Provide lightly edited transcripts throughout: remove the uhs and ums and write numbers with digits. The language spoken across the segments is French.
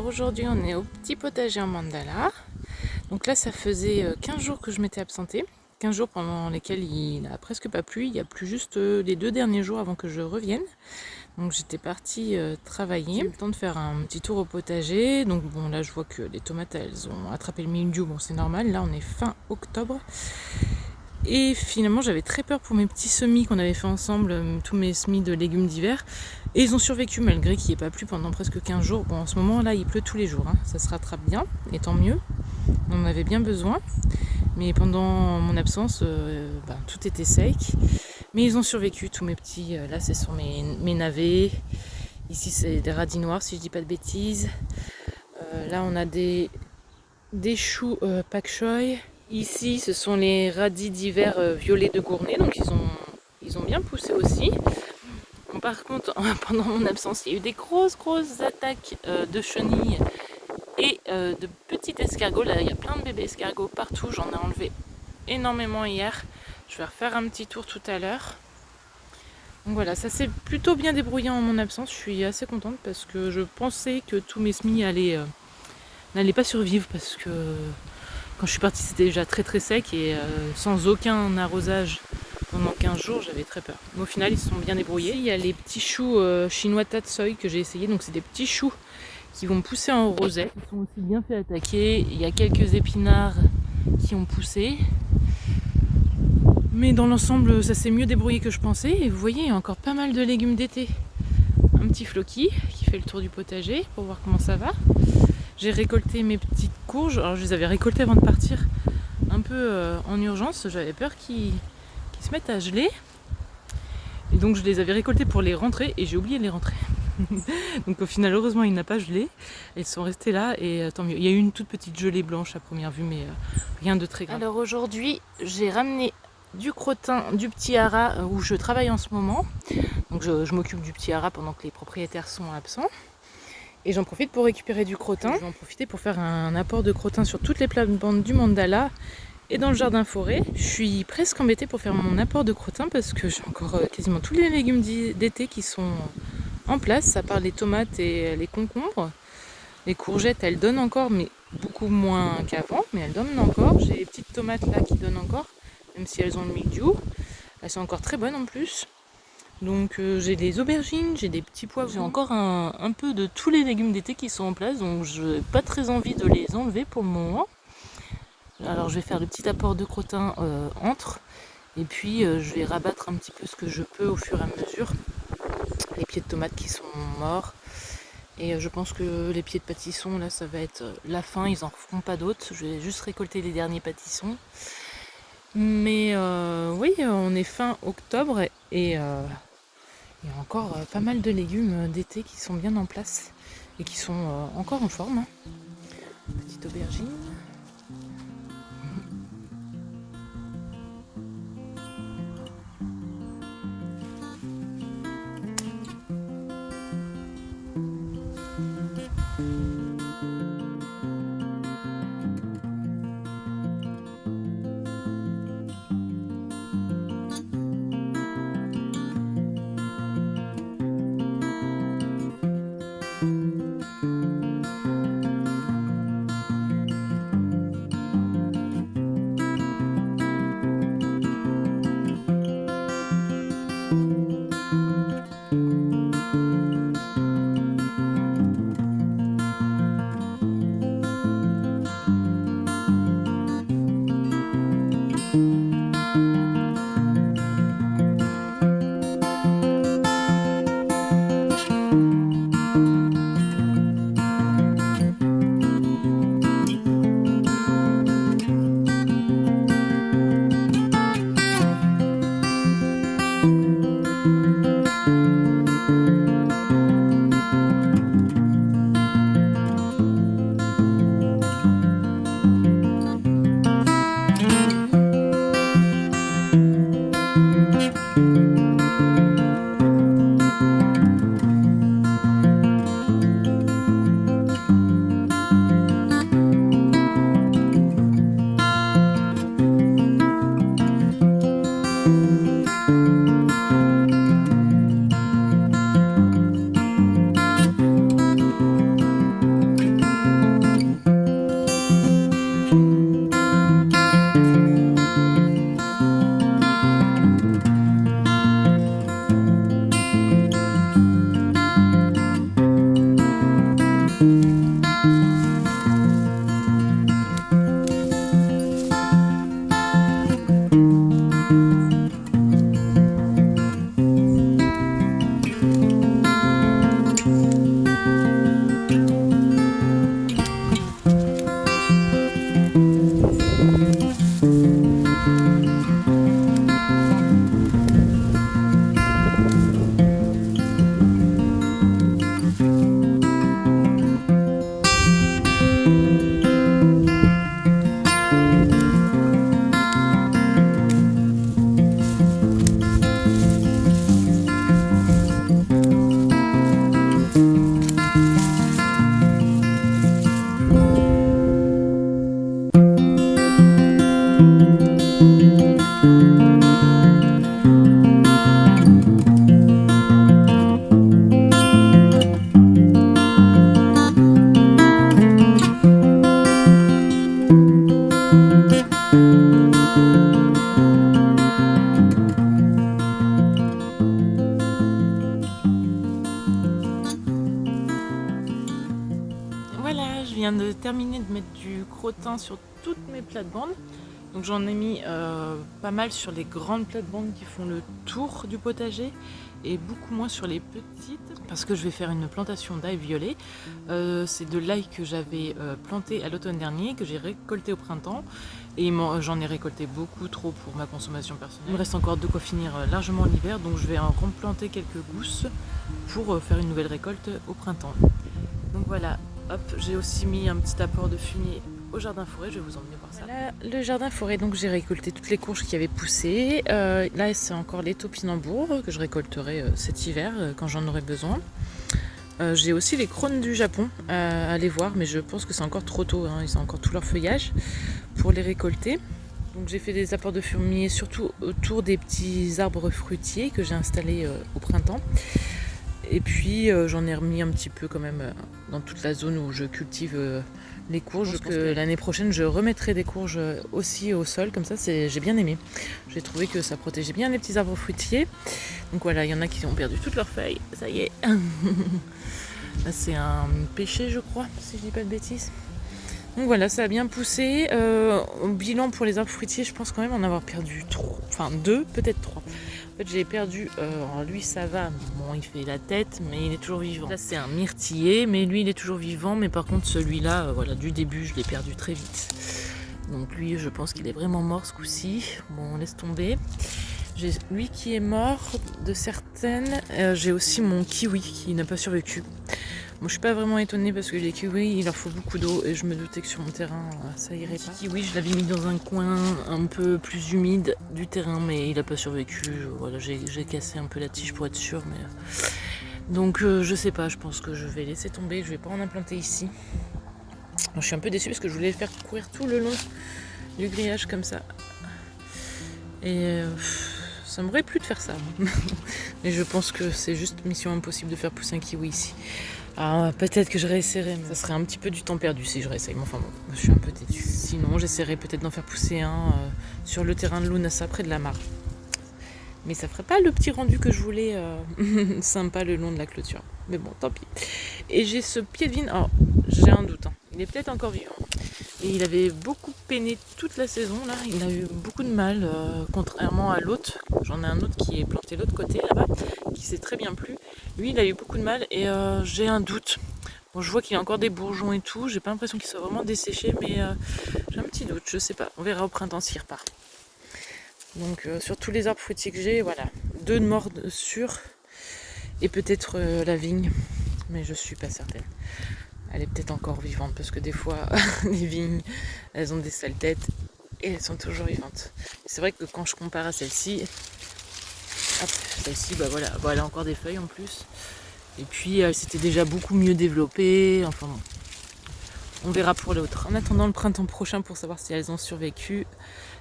Alors aujourd'hui on est au petit potager en mandala. Donc là ça faisait 15 jours que je m'étais absentée. 15 jours pendant lesquels il n'a presque pas plu. Il y a plu juste les 2 derniers jours avant que je revienne. Donc j'étais partie travailler. J'ai eu le temps de faire un petit tour au potager. Donc bon là je vois que les tomates elles ont attrapé le mildiou. Bon c'est normal, là on est fin octobre. Et finalement j'avais très peur pour mes petits semis qu'on avait fait ensemble, tous mes semis de légumes d'hiver. Et ils ont survécu malgré qu'il n'y ait pas plu pendant presque 15 jours. Bon en ce moment là il pleut tous les jours, hein. Ça se rattrape bien, et tant mieux. On en avait bien besoin. Mais pendant mon absence, tout était sec. Mais ils ont survécu, tous mes petits. Là ce sont mes navets. Ici c'est des radis noirs si je dis pas de bêtises. Là on a des choux pak choi. Ici, ce sont les radis d'hiver violets de Gournay, donc ils ont bien poussé aussi. Bon, par contre, pendant mon absence, il y a eu des grosses attaques de chenilles et de petits escargots. Là, il y a plein de bébés escargots partout, j'en ai enlevé énormément hier. Je vais refaire un petit tour tout à l'heure. Donc voilà, ça s'est plutôt bien débrouillé en mon absence, je suis assez contente parce que je pensais que tous mes semis n'allaient pas survivre parce que quand je suis partie, c'était déjà très sec et sans aucun arrosage pendant 15 jours, j'avais très peur. Mais au final, ils se sont bien débrouillés. Ici, il y a les petits choux chinois tatsoi que j'ai essayé. Donc, c'est des petits choux qui vont pousser en rosette. Ils sont aussi bien fait attaquer. Il y a quelques épinards qui ont poussé. Mais dans l'ensemble, ça s'est mieux débrouillé que je pensais. Et vous voyez, il y a encore pas mal de légumes d'été. Un petit floki qui fait le tour du potager pour voir comment ça va. J'ai récolté mes petites courges. Alors je les avais récoltées avant de partir un peu en urgence. J'avais peur qu'ils se mettent à geler. Et donc je les avais récoltées pour les rentrer et j'ai oublié de les rentrer. Donc au final heureusement il n'a pas gelé. Elles sont restées là et tant mieux. Il y a eu une toute petite gelée blanche à première vue mais rien de très grave. Alors aujourd'hui j'ai ramené du crottin du petit haras où je travaille en ce moment. Donc je m'occupe du petit haras pendant que les propriétaires sont absents. Et j'en profite pour récupérer du crottin. Je vais en profiter pour faire un apport de crottin sur toutes les plates-bandes du mandala et dans le jardin forêt. Je suis presque embêtée pour faire mon apport de crottin parce que j'ai encore quasiment tous les légumes d'été qui sont en place, à part les tomates et les concombres. Les courgettes, elles donnent encore, mais beaucoup moins qu'avant, mais elles donnent encore. J'ai les petites tomates là qui donnent encore, même si elles ont le mildiou. Elles sont encore très bonnes en plus. Donc j'ai des aubergines, j'ai des petits poivrons. J'ai encore un peu de tous les légumes d'été qui sont en place, donc je n'ai pas très envie de les enlever pour le moment. Alors je vais faire le petit apport de crottin entre, et puis je vais rabattre un petit peu ce que je peux au fur et à mesure. Les pieds de tomates qui sont morts, et je pense que les pieds de pâtissons, là ça va être la fin, ils n'en feront pas d'autres. Je vais juste récolter les derniers pâtissons. Mais oui, on est fin octobre et il y a encore pas mal de légumes d'été qui sont bien en place et qui sont encore en forme. Petite aubergine. terminé de mettre du crottin sur toutes mes plates-bandes. Donc j'en ai mis pas mal sur les grandes plates-bandes qui font le tour du potager et beaucoup moins sur les petites parce que je vais faire une plantation d'ail violet. C'est de l'ail que j'avais planté à l'automne dernier, que j'ai récolté au printemps et j'en ai récolté beaucoup trop pour ma consommation personnelle. Il me reste encore de quoi finir largement l'hiver, donc je vais en replanter quelques gousses pour faire une nouvelle récolte au printemps. Donc voilà, hop, j'ai aussi mis un petit apport de fumier au jardin forêt, je vais vous emmener voir ça. Voilà le jardin forêt, donc j'ai récolté toutes les courges qui avaient poussé. Là c'est encore les topinambours que je récolterai cet hiver quand j'en aurai besoin. J'ai aussi les crônes du Japon à aller voir, mais je pense que c'est encore trop tôt, hein, ils ont encore tout leur feuillage pour les récolter. Donc j'ai fait des apports de fumier surtout autour des petits arbres fruitiers que j'ai installés au printemps. Et puis j'en ai remis un petit peu quand même dans toute la zone où je cultive les courges. Je pense que l'année prochaine je remettrai des courges aussi au sol, comme ça j'ai bien aimé. J'ai trouvé que ça protégeait bien les petits arbres fruitiers. Donc voilà, il y en a qui ont perdu toutes leurs feuilles, ça y est. Là c'est un pêcher je crois, si je dis pas de bêtises. Donc voilà, ça a bien poussé. Au bilan pour les arbres fruitiers, je pense quand même en avoir perdu 3, enfin 2, peut-être 3. En fait, j'ai perdu, lui ça va, bon il fait la tête, mais il est toujours vivant. Là c'est un myrtillé, mais lui il est toujours vivant, mais par contre celui-là, voilà, du début je l'ai perdu très vite. Donc lui je pense qu'il est vraiment mort ce coup-ci. Bon, on laisse tomber. J'ai lui qui est mort de certaines. J'ai aussi mon kiwi qui n'a pas survécu. Moi, je suis pas vraiment étonnée parce que les kiwis, il leur faut beaucoup d'eau et je me doutais que sur mon terrain, ça irait pas. Kiwi, je l'avais mis dans un coin un peu plus humide du terrain, mais il a pas survécu. Voilà, j'ai cassé un peu la tige pour être sûre, mais donc je sais pas. Je pense que je vais laisser tomber. Je vais pas en implanter ici. Alors, je suis un peu déçue parce que je voulais le faire courir tout le long du grillage comme ça. Et ça m'aurait plu de faire ça. Mais je pense que c'est juste mission impossible de faire pousser un kiwi ici. Alors peut-être que je réessayerai, mais ça serait un petit peu du temps perdu si je réessaye. Mais enfin bon, je suis un peu têtue. Sinon, j'essaierai peut-être d'en faire pousser un sur le terrain de Lounassa près de la mare. Mais ça ferait pas le petit rendu que je voulais sympa le long de la clôture. Mais bon, tant pis. Et j'ai ce pied de vigne. Alors, j'ai un doute. Hein. Il est peut-être encore vivant. Et il avait beaucoup peiné toute la saison. Là, il a eu beaucoup de mal, contrairement à l'autre. J'en ai un autre qui est planté de l'autre côté là-bas, qui s'est très bien plu. Lui, il a eu beaucoup de mal et j'ai un doute. Bon, je vois qu'il y a encore des bourgeons et tout. J'ai pas l'impression qu'il soit vraiment desséché, mais j'ai un petit doute. Je sais pas. On verra au printemps s'il repart. Donc sur tous les arbres fruitiers que j'ai, voilà, 2 de morts sûrs et peut-être la vigne, mais je suis pas certaine. Elle est peut-être encore vivante parce que des fois les vignes, elles ont des sales têtes et elles sont toujours vivantes. C'est vrai que quand je compare à celle-ci, celle-ci, bah voilà, bon, elle a encore des feuilles en plus. Et puis elle s'était déjà beaucoup mieux développée. Enfin bon, on verra pour l'autre. En attendant le printemps prochain pour savoir si elles ont survécu,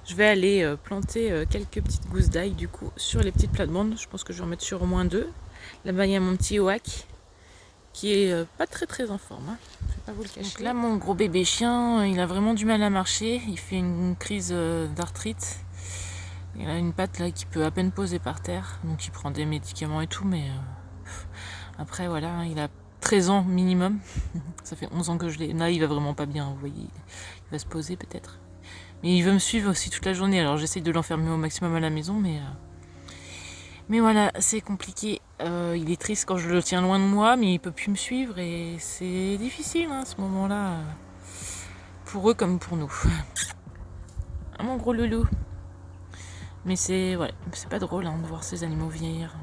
je vais aller planter quelques petites gousses d'ail du coup sur les petites plates-bandes. Je pense que je vais en mettre sur au moins 2. Là-bas il y a mon petit oak qui est pas très en forme, hein. Je vais pas vous le cacher. Donc là mon gros bébé chien, il a vraiment du mal à marcher. Il fait une crise d'arthrite. Il a une patte là qui peut à peine poser par terre. Donc il prend des médicaments et tout, mais après voilà, il a 13 ans minimum. Ça fait 11 ans que je l'ai. Là il va vraiment pas bien, vous voyez. Il va se poser peut-être. Mais il veut me suivre aussi toute la journée, alors j'essaye de l'enfermer au maximum à la maison, mais voilà, c'est compliqué. Il est triste quand je le tiens loin de moi, mais il peut plus me suivre et c'est difficile à ce moment-là, pour eux comme pour nous. Ah, mon gros loulou. Mais c'est pas drôle hein, de voir ces animaux vieillir.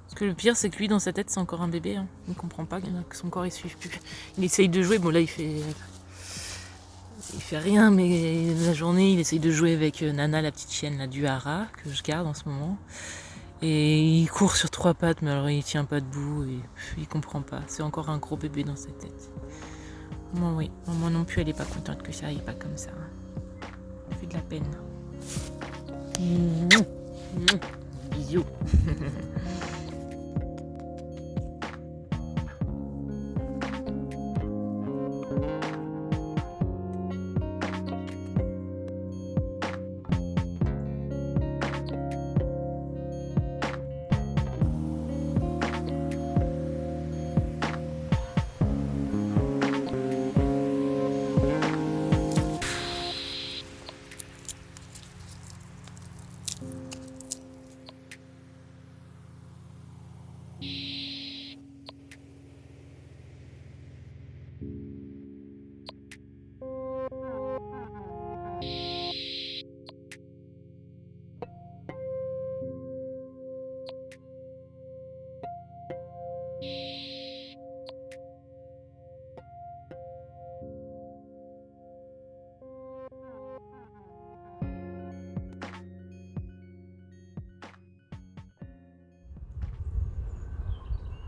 Parce que le pire, c'est que lui, dans sa tête, c'est encore un bébé. Hein. Il ne comprend pas que son corps, il suive plus. Il essaye de jouer, bon là, il fait rien, mais la journée, il essaye de jouer avec Nana, la petite chienne là, du Hara, que je garde en ce moment. Et il court sur 3 pattes, mais alors il tient pas debout et il comprend pas. C'est encore un gros bébé dans sa tête. Moi, oui. Moi non plus, elle est pas contente que ça aille pas comme ça. Ça fait de la peine. Bisous.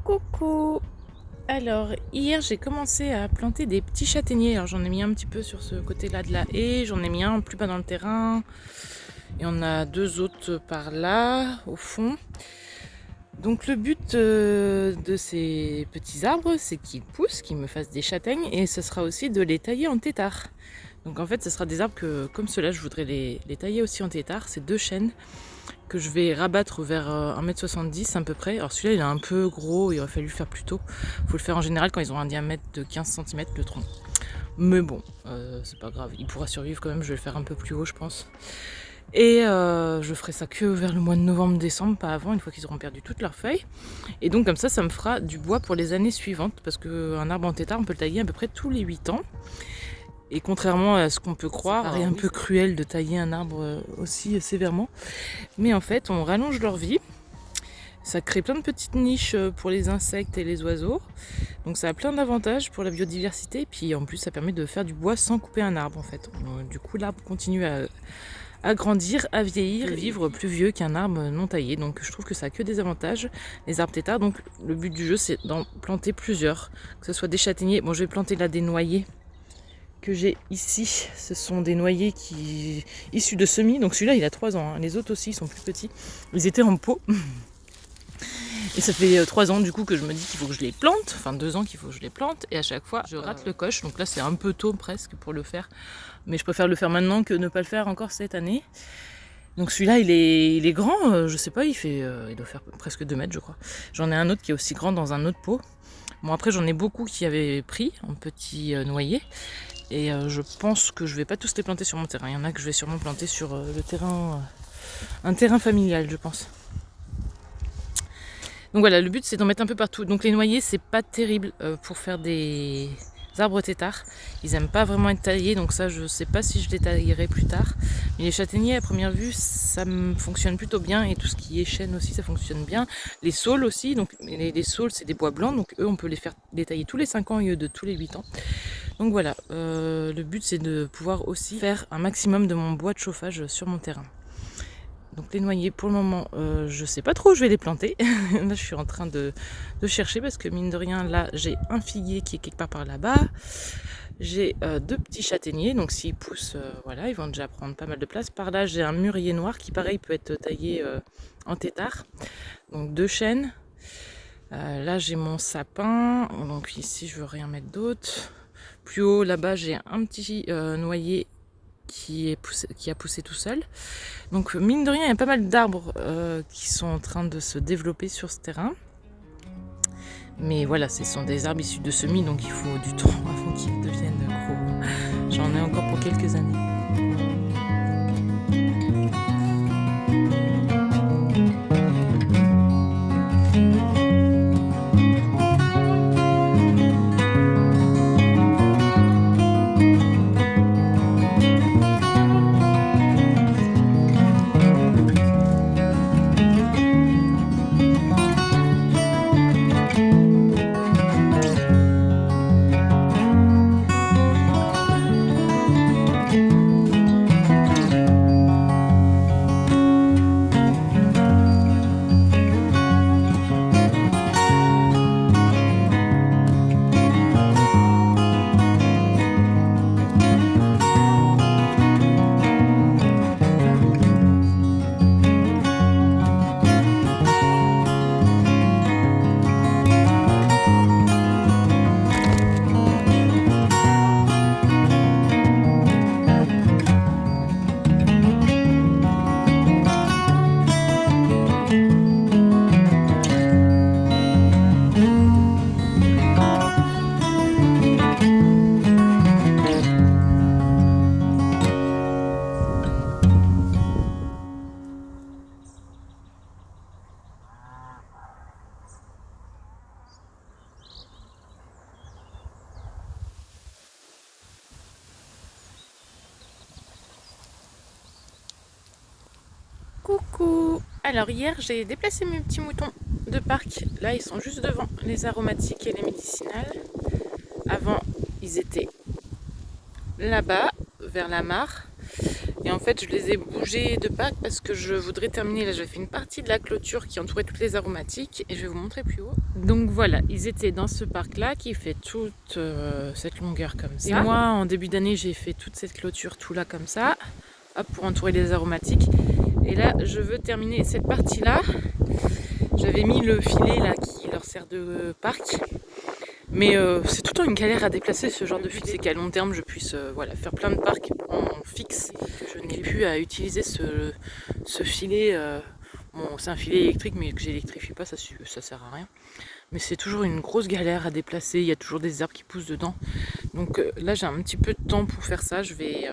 Coucou! Alors, hier j'ai commencé à planter des petits châtaigniers. Alors j'en ai mis un petit peu sur ce côté-là de la haie, j'en ai mis un plus bas dans le terrain. Et on a deux autres par là, au fond. Donc le but de ces petits arbres, c'est qu'ils poussent, qu'ils me fassent des châtaignes. Et ce sera aussi de les tailler en tétard. Donc en fait, ce sera des arbres que, comme ceux-là, je voudrais les tailler aussi en tétard. C'est deux chênes que je vais rabattre vers 1,70 m à peu près. Alors celui-là il est un peu gros, il aurait fallu le faire plus tôt. Il faut le faire en général quand ils ont un diamètre de 15 cm le tronc. Mais bon, c'est pas grave, il pourra survivre quand même, je vais le faire un peu plus haut je pense. Et je ferai ça que vers le mois de novembre-décembre, pas avant, une fois qu'ils auront perdu toutes leurs feuilles. Et donc comme ça me fera du bois pour les années suivantes, parce qu'un arbre en tétard on peut le tailler à peu près tous les 8 ans. Et contrairement à ce qu'on peut croire, ça paraît un peu cruel de tailler un arbre aussi sévèrement. Mais en fait, on rallonge leur vie. Ça crée plein de petites niches pour les insectes et les oiseaux. Donc ça a plein d'avantages pour la biodiversité. Et puis en plus, ça permet de faire du bois sans couper un arbre en fait. Du coup, l'arbre continue à grandir, à vieillir, et vivre plus vieux qu'un arbre non taillé. Donc je trouve que ça a que des avantages, les arbres tétards. Donc le but du jeu, c'est d'en planter plusieurs. Que ce soit des châtaigniers. Bon, je vais planter là des noyers que j'ai ici, ce sont des noyers issus de semis. Donc celui-là il a 3 ans, hein. Les autres aussi ils sont plus petits. Ils étaient en pot. Et ça fait 3 ans du coup que je me dis qu'il faut que je les plante. Enfin 2 ans qu'il faut que je les plante. Et à chaque fois je rate le coche. Donc là c'est un peu tôt presque pour le faire. Mais je préfère le faire maintenant que ne pas le faire encore cette année. Donc celui-là il est grand, je sais pas, il doit faire presque 2 mètres je crois. J'en ai un autre qui est aussi grand dans un autre pot. Bon après j'en ai beaucoup qui avaient pris en petits noyers. Et je pense que je vais pas tous les planter sur mon terrain. Il y en a que je vais sûrement planter sur le terrain, un terrain familial, je pense. Donc voilà, le but c'est d'en mettre un peu partout. Donc les noyers, c'est pas terrible pour faire des arbres tétards. Ils aiment pas vraiment être taillés, donc ça je sais pas si je les taillerai plus tard. Mais les châtaigniers à première vue, ça me fonctionne plutôt bien. Et tout ce qui est chêne aussi, ça fonctionne bien. Les saules aussi, donc les saules c'est des bois blancs, donc eux on peut les tailler tous les 5 ans au lieu de tous les 8 ans. Donc voilà, le but c'est de pouvoir aussi faire un maximum de mon bois de chauffage sur mon terrain. Donc les noyers pour le moment je sais pas trop où je vais les planter. Là je suis en train de chercher parce que mine de rien là j'ai un figuier qui est quelque part par là-bas. J'ai 2 petits châtaigniers, donc s'ils poussent, voilà, ils vont déjà prendre pas mal de place. Par là j'ai un mûrier noir qui pareil peut être taillé en tétard. Donc 2 chênes. Là j'ai mon sapin, donc ici je veux rien mettre d'autre. Plus haut, là-bas, j'ai un petit noyer qui a poussé tout seul. Donc, mine de rien, il y a pas mal d'arbres qui sont en train de se développer sur ce terrain. Mais voilà, ce sont des arbres issus de semis, donc il faut du temps avant qu'ils deviennent gros. J'en ai encore pour quelques années. Coucou! Alors hier j'ai déplacé mes petits moutons de parc. Là ils sont juste devant les aromatiques et les médicinales. Avant ils étaient là-bas vers la mare. Et en fait je les ai bougés de Pâques parce que je voudrais terminer, là j'avais fait une partie de la clôture qui entourait toutes les aromatiques et je vais vous montrer plus haut. Donc voilà, ils étaient dans ce parc là qui fait toute cette longueur comme ça. Et moi en début d'année j'ai fait toute cette clôture tout là comme ça, hop, pour entourer les aromatiques. Et là je veux terminer cette partie là. J'avais mis le filet là qui leur sert de parc. Mais c'est tout le temps une galère à déplacer ce genre de filet. C'est qu'à long terme je puisse voilà, faire plein de parcs en fixe. Je n'ai plus à utiliser ce filet. Bon, c'est un filet électrique mais que j'électrifie pas, ça sert à rien. Mais c'est toujours une grosse galère à déplacer, il y a toujours des herbes qui poussent dedans. Donc là j'ai un petit peu de temps pour faire ça. Je vais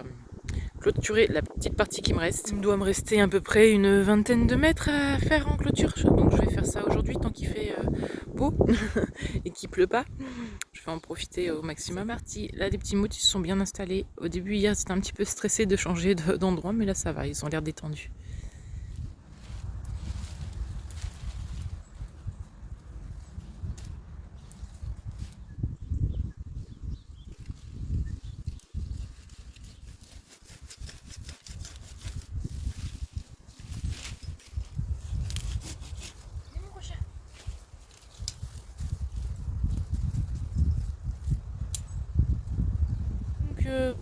clôturer la petite partie qui me reste. Il doit me rester à peu près une vingtaine de mètres à faire en clôture. Donc je vais faire ça aujourd'hui tant qu'il fait beau et qu'il pleut pas. Je vais en profiter au maximum. Partie. Là les petits moutes ils se sont bien installés. Au début hier c'était un petit peu stressé de changer d'endroit mais là ça va, ils ont l'air détendus.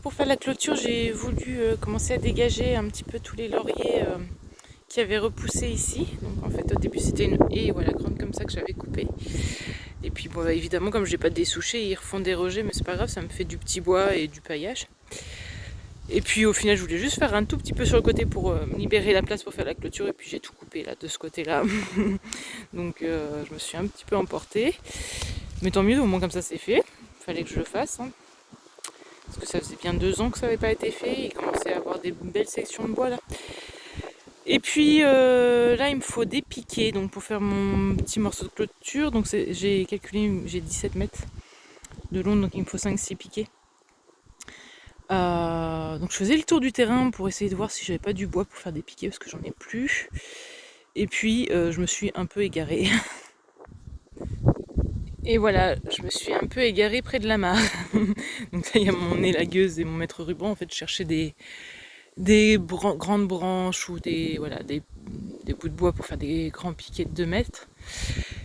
Pour faire la clôture, j'ai voulu commencer à dégager un petit peu tous les lauriers qui avaient repoussé ici. Donc en fait au début c'était une haie voilà, grande comme ça que j'avais coupée. Et puis bon, bah, évidemment comme je n'ai pas dessouché, ils refont des rejets, mais c'est pas grave, ça me fait du petit bois et du paillage. Et puis au final je voulais juste faire un tout petit peu sur le côté pour libérer la place pour faire la clôture. Et puis j'ai tout coupé là de ce côté là. Donc je me suis un petit peu emportée. Mais tant mieux, au moins comme ça c'est fait. Fallait que je le fasse. Hein. Parce que ça faisait bien 2 ans que ça n'avait pas été fait. Il commençait à avoir des belles sections de bois là. Et puis là il me faut des piquets donc pour faire mon petit morceau de clôture. Donc j'ai calculé, j'ai 17 mètres de long, donc il me faut 5-6 piquets. Donc je faisais le tour du terrain pour essayer de voir si j'avais pas du bois pour faire des piquets parce que j'en ai plus. Et puis je me suis un peu égarée. Et voilà, je me suis un peu égarée près de la mare. Donc là, il y a mon élagueuse et mon maître ruban. En fait, je cherchais des grandes branches ou des bouts de bois pour faire des grands piquets de 2 mètres.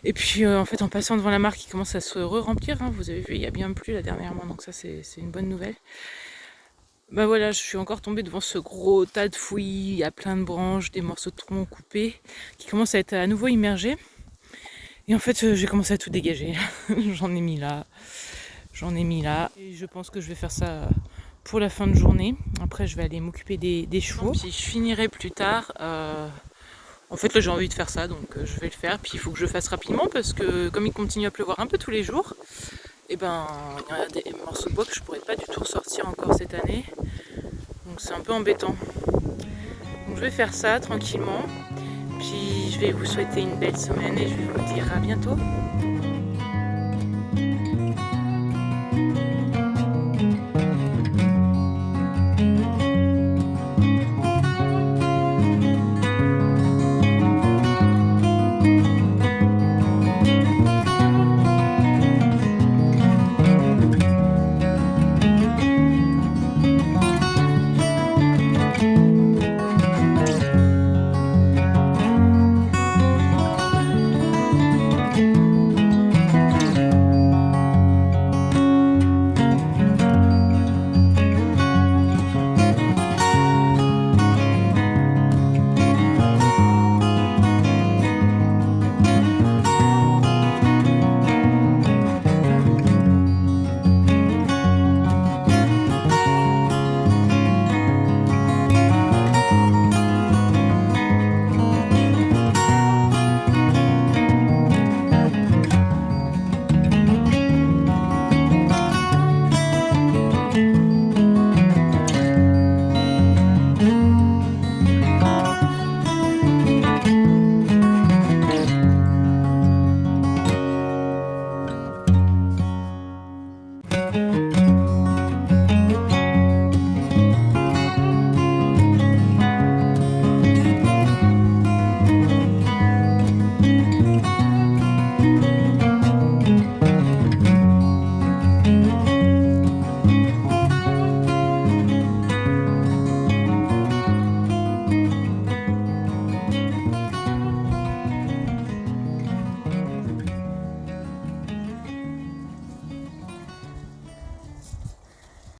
Et puis, en fait, en passant devant la mare qui commence à se re-remplir, hein, vous avez vu, il y a bien plu là dernièrement. Donc ça, c'est une bonne nouvelle. Bah voilà, je suis encore tombée devant ce gros tas de fouillis. Il y a plein de branches, des morceaux de troncs coupés qui commencent à être à nouveau immergés. Et en fait, j'ai commencé à tout dégager. J'en ai mis là. Et je pense que je vais faire ça pour la fin de journée. Après, je vais aller m'occuper des chevaux. Puis je finirai plus tard. En fait, là, j'ai envie de faire ça, donc je vais le faire. Puis il faut que je le fasse rapidement parce que comme il continue à pleuvoir un peu tous les jours, et ben, il y a des morceaux de bois que je pourrais pas du tout ressortir encore cette année. Donc c'est un peu embêtant. Donc je vais faire ça tranquillement. Puis je vais vous souhaiter une belle semaine et je vais vous dire à bientôt.